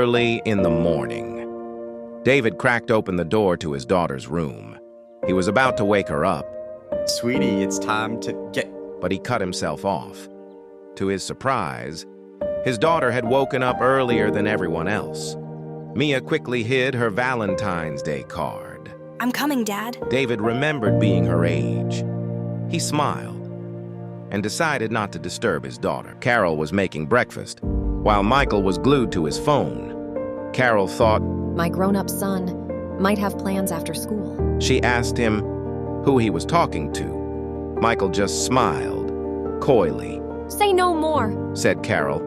early in the morning. David cracked open the door to his daughter's room. He was about to wake her up. Sweetie, it's time to get... But he cut himself off. To his surprise, his daughter had woken up earlier than everyone else. Mia quickly hid her Valentine's Day card. I'm coming, Dad. David remembered being her age. He smiled and decided not to disturb his daughter. Carol was making breakfast, while Michael was glued to his phone. Carol thought, my grown-up son might have plans after school. She asked him who he was talking to. Michael just smiled, coyly. Say no more, said Carol,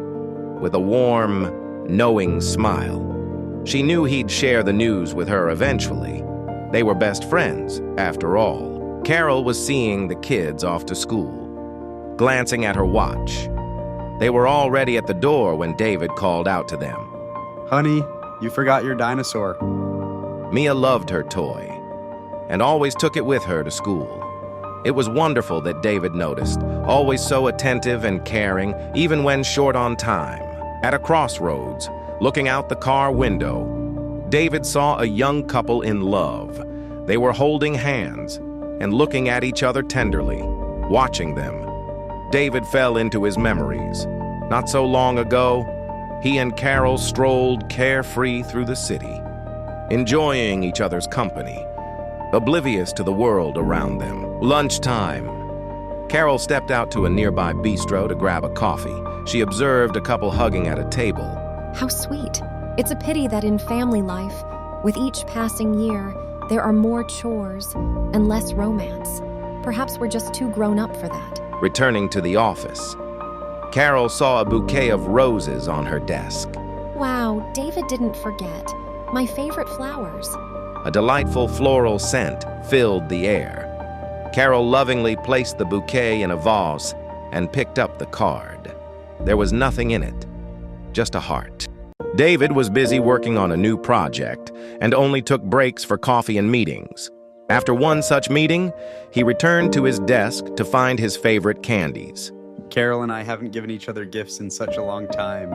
with a warm, knowing smile. She knew he'd share the news with her eventually. They were best friends, after all. Carol was seeing the kids off to school, glancing at her watch. They were already at the door when David called out to them. Honey, you forgot your dinosaur. Mia loved her toy and always took it with her to school. It was wonderful that David noticed, always so attentive and caring, even when short on time. At a crossroads, looking out the car window, David saw a young couple in love. They were holding hands and looking at each other tenderly, watching them. David fell into his memories. Not so long ago, he and Carol strolled carefree through the city, enjoying each other's company, oblivious to the world around them. Lunchtime. Carol stepped out to a nearby bistro to grab a coffee. She observed a couple hugging at a table. How sweet. It's a pity that in family life, with each passing year, there are more chores and less romance. Perhaps we're just too grown up for that. Returning to the office, Carol saw a bouquet of roses on her desk. Wow, David didn't forget. My favorite flowers. A delightful floral scent filled the air. Carol lovingly placed the bouquet in a vase and picked up the card. There was nothing in it, just a heart. David was busy working on a new project and only took breaks for coffee and meetings. After one such meeting, he returned to his desk to find his favorite candies. Carol and I haven't given each other gifts in such a long time.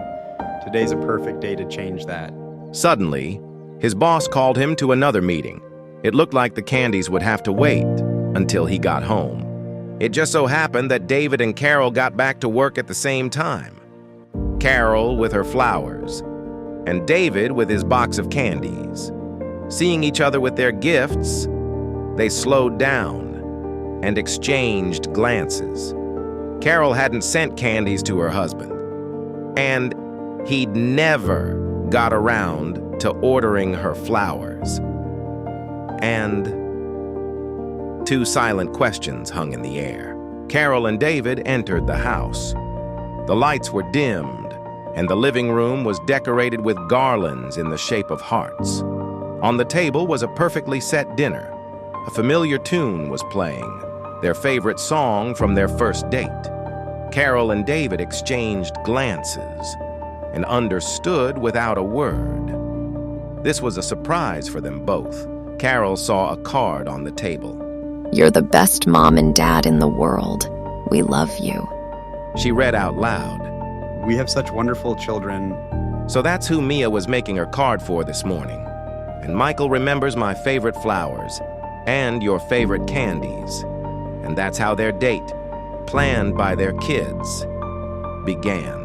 Today's a perfect day to change that. Suddenly, his boss called him to another meeting. It looked like the candies would have to wait until he got home. It just so happened that David and Carol got back to work at the same time. Carol with her flowers, and David with his box of candies. Seeing each other with their gifts, they slowed down and exchanged glances. Carol hadn't sent candies to her husband, and he'd never got around to ordering her flowers. And two silent questions hung in the air. Carol and David entered the house. The lights were dimmed, and the living room was decorated with garlands in the shape of hearts. On the table was a perfectly set dinner. A familiar tune was playing, their favorite song from their first date. Carol and David exchanged glances and understood without a word. This was a surprise for them both. Carol saw a card on the table. You're the best mom and dad in the world. We love you. She read out loud. We have such wonderful children. So that's who Mia was making her card for this morning. And Michael remembers my favorite flowers and your favorite candies. And that's how their date, planned by their kids, began.